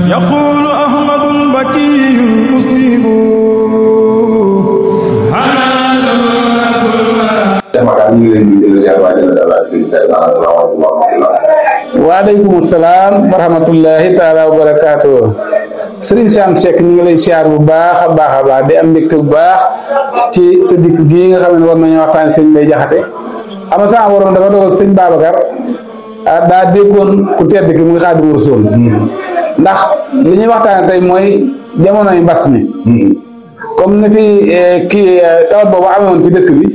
يقول أحمد البكي المسلم waaleykum salaam wa rahmatullahi taala wa barakaatu. Serigne Sam Seck ñu ngi lay siyaar bu baax a baax di am mbégte bu baax ci sa dikk gii nga xam ne war nañu waxtaan sëñ Mbay Jaxate ama sama borom dafa dogal sëñ Babacar daa déggoon ku tedd ki muy Xaadimu Rasuul ndax li ñuy waxtaane tey mooy jamonoy mbas mi comme ni fi kii tawat boobu amewoon ci dëkk bi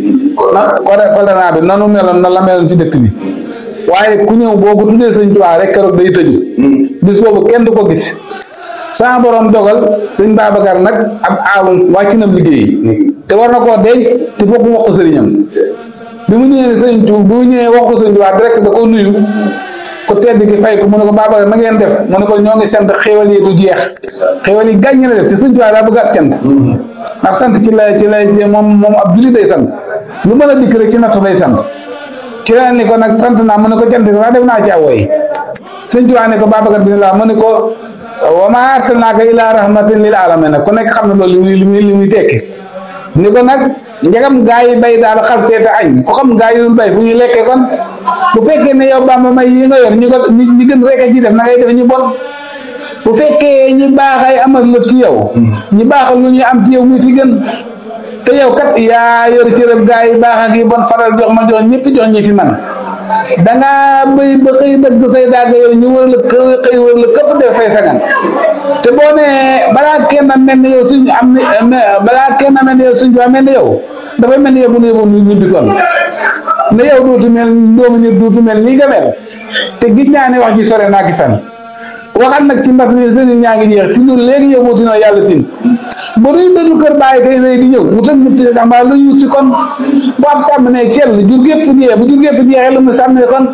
corona bi nanu meloon na la meloon ci dëkk bi waaye ku ñëw boo ko tuddee sëñ Tuubaa rek keroog day tëju bis boobu kenn du ko gis sama borom dogal sëñ Babacar nag ab aalum wàcc na liggéey te war na koo denc te foog mu wax ko sëriñam bi mu ñëwee sëñ Tuubaa bi mu ñëwee wax ko sëñ Tuubaa direct da ko nuyu ko tedd ki fay ko mu ne ko Babacar na ngeen def mu ne ko ñoo ngi sant xéwal yi du jeex xéwal yi gàññ la def te sëñ Tuubaa daa bëgg ak cant ndax sant ci lay moom ab jullit day sant lu mën a dikk rek ci nattu day sant ci la ni ko nag sant naa mu ne ko cant sax def naa ci aw woy sëñ Tuubaa ne ko Babacar bismillah mu ne ko wa maa arsalnaaka illaa rahmatan lil aalamiin ku nekk xam na loolu li muy tekki ni ko nag njagam gaa yi bay daal xar seete añ ku xam gaa yi dul bay fu ñuy lekkee kon bu fekkee ne yow Bamba may yi nga yor ñi gën rek a ci def na ngay def ñu bon bu fekkee ñi baax ay amal lëf ci yow ñi baaxal lu ñuy am ci yow muy fi gën te yow kat yaa yor cërëb gaa yi baax ak yi bon faral jox ma jox ñëpp jox ñi fi man dangaa bëy ba xëy dëgg say dàgg yow ñu wër la xëy wër la këpp def say sagan te boo nee balaa kenn mel ni yow suñ am balaa kenn mel ni yow suñ ba mel ni yow dafay mel ni yow bu ne yow ñu ñibbi kon ne yow dootu mel doomu nit dootu mel nii nga mel te gis naa ne wax ji sore naa ki fan waxal nag ci mbas mi sëriñ ñaa ngi jeex ci loolu léegi yow moo dina yàlla tin ba nuy dëddu kër bàyyi kay rëy di ñëw mu tëg muti sax mbaa lu ñu si kon bu ab sàmm ne cell jur gépp jeex bu jur gépp jeexee lu mu sàmmee kon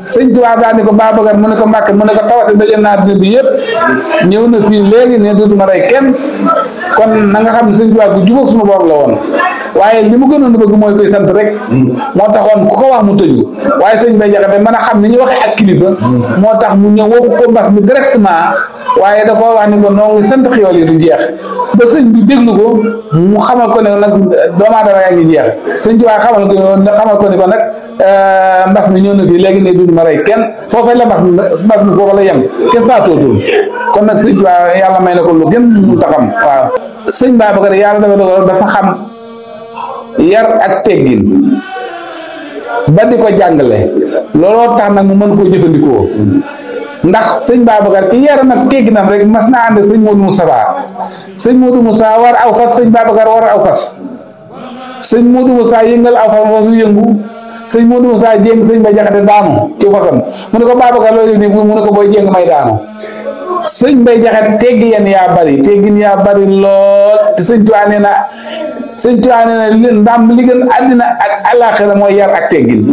sëñ Tuubaa daal ni ko Babacar mu ne ko Mbàkke mu ne ko tawasi daje naa dina bi yëpp ñëw na fii léegi ne dootuma rey kenn kon na nga xam ne sëñ Tuubaa bu jubóog suñu borom la woon waaye li mu gënoon bëgg mooy koy sant rek moo taxoon ku ko wax mu tëju waaye sëñ Mbay Jaxate mën a xam ni ñu waxee ak kilifa moo tax mu ñëw waxu ko mbas mi directement waaye da koo wax ni ko noo ngi sant xéwal yi du jeex ba sëñ bi déglu ko mu xamal ko ne nag doomu aadama yaa ngi jeex sëñ Tuubaa xamal ko ni ko nag mbas mi ñëw na fii léegi ne duñu ma rey kenn foofee la mbas mi foofu la yem kenn faatootul kon nag sëñ Tuubaa yàlla may na ko lu gën mu taxam waaw sëñ Babacar yàlla dafa xam yar ak teggin ba di ko jàngale looloo tax nag mu mën koo jëfandikoo ndax sëñ Babacar ci yaram ak tegginam rek mas naa ànd sëñ Modou Moussa war aw fas sëñ Babacar war aw fas sëñ Modou Moussa yëngal aw fas yu yëngu sëñ Modou Moussa jéng sëñ Mbay Jaxate daanu ci fasam mu ne ko Babacar loolu nii mu ne ko booy jéng may daanu sëñ Mbay Jaxate teggin yaa bari lool te sëñ Tuubaa nee na ndam li gën àddina ak àllaaxira mooy yar ak teggin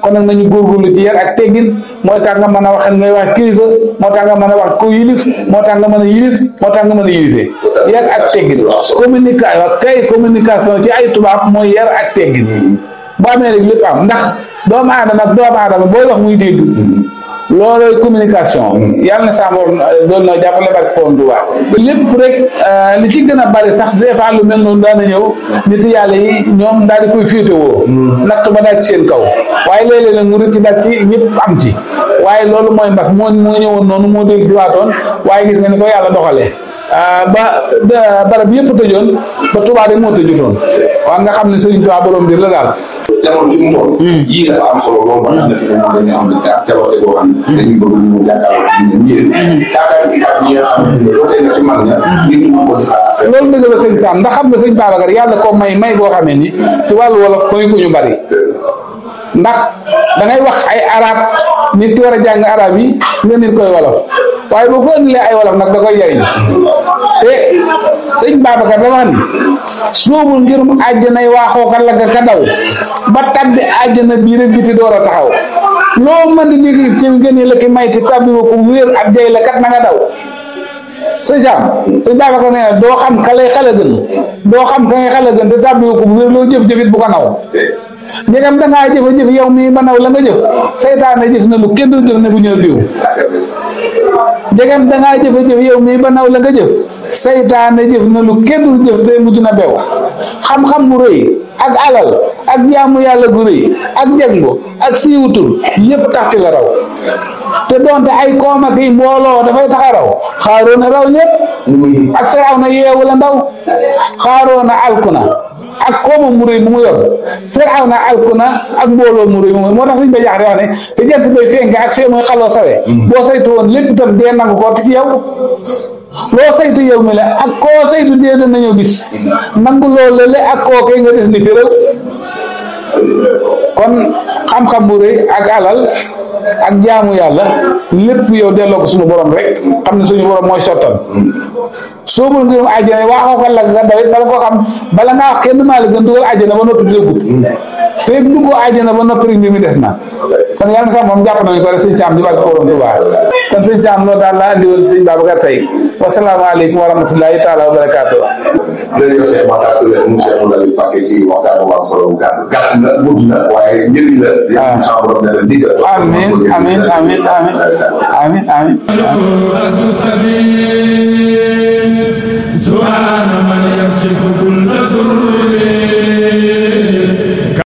kon nag nañu góorgóorlu ci yar ak teggin mooy tax nga mën a wax ngay wax kilifa moo tax nga mën a wax ko yilif moo tax nga mën a yilif moo tax nga mën a yilifee yar ak teggin communication ci ay tubaab mooy yar ak teggin boo amee rek lépp am ndax doomu aadama booy wax muy dégg loolooy communication yàlla na sàmm doon na jàppale barke Borom Tuubaa lépp rek li ci gën a bari sax des fois lu mel noonu daana ñëw nit yàlla yi ñoom daal di koy féetewoo natt ba daal ci seen kaw waaye léeg-léeg nag mu rëcc daal ci ñëpp am ci waaye loolu mooy mbas moo ñëwoon noonu moo dégg si waatoon waaye gis nga ni ko yàlla doxalee ba barab yëpp tëjoon ba Tuubaa de moo tëjutoon waaw nga xam ne Sëriñ Tuubaa borom biir la daal jamono fi mu toll yii dafa am solo loolu ba nga xam ne dañu am jabate boo xam ne dañu bëgg ñu jàkkaarloo ñeen yaakaar ci kat ñi nga xam ne loo teg ci mag ña ngir ñu ko joxaat loolu dëgg la sëñ Sam ndax xam nga sëñ Babacar yàlla ko may boo xamee ni ci wàllu wolof mooy ko ñu bari ndax da ngay wax ay arab nit ki war a jàng arab yi nga nit koy wolof waaye boo ko indilee ay wolof nag da koy jariñ te sëñ Babacar da wax ni suubul ngirum àjjanay waaxoo ka lagga ka daw ba tabbi àjjana biir ak biti door a taxaw loo mën di dégg ci gën la ki may te tabbi ko wéer ak jay la kat na nga daw sëñ Sam sëñ Babacar nee na doo xam ka lay xale gën doo xam ka ngay xale gën te tabbi ko wéer loo jëf-jëfit bu ko naw njëgam da ngaa jëf yow mii ba naw la nga jëf saytaane jëf na lu kenn du jëf ne bu ñëw diw jegam dangaa jëf yow mii ba naw la nga jëf saytaane jëf na lu kenn dul jëf te mujj na bew xam-xam bu rëy ak alal ak jaamu yàlla gu rëy ak jeglu ak siiwutul yëpp tax ci la raw te doonte ay koom ak yi mbooloo dafay tax a raw xaaroona raw ñëpp ak Firawna yeewu la ndaw xaaroona alkuna ak koomam mu rëy bu mu yor Firawna alkuna ak mbooloo mu rëy moo tax suñ ba jax di wax ne te jant bay fenk ak fee muy xaloo sawe boo saytu woon lépp itam dee nangu ko te ci yow loo saytu yow mi la ak koo saytu dee dana ñëw bis nangu loolu le ak koo kay nga des ni fi réew kon xam-xam bu rëy ak alal ak jaamu yàlla lépp yow delloo ko suñu borom rek xam ne suñu borom mooy sottal soobul ngirum àjjana waaxoo ko la nga dawit bala koo xam bala ngaa wax kenn maa la gën dugal àjjana ba noppi dina gudd feeg duggoo àjjana ba noppi mbir mi des na kon yàlla na sax moom jàpp nañu ko rek sëñ Saam di barke borom Tuubaa kon sëñ Saam loolu daal laa andi woon sëñ Babacar tey wasalaamaaleykum wa rahmatullahi taala wa barakaatu. jërëjëf Cheikh Makhtar Touré mu Cheikh Mouhamadou Mbacké ci waxtaan bu am solo bu gàtt na gudd na waaye njëriñ la. yàlla na borom ne la ndigal. amiin amiin amiin amiin amiin amiin.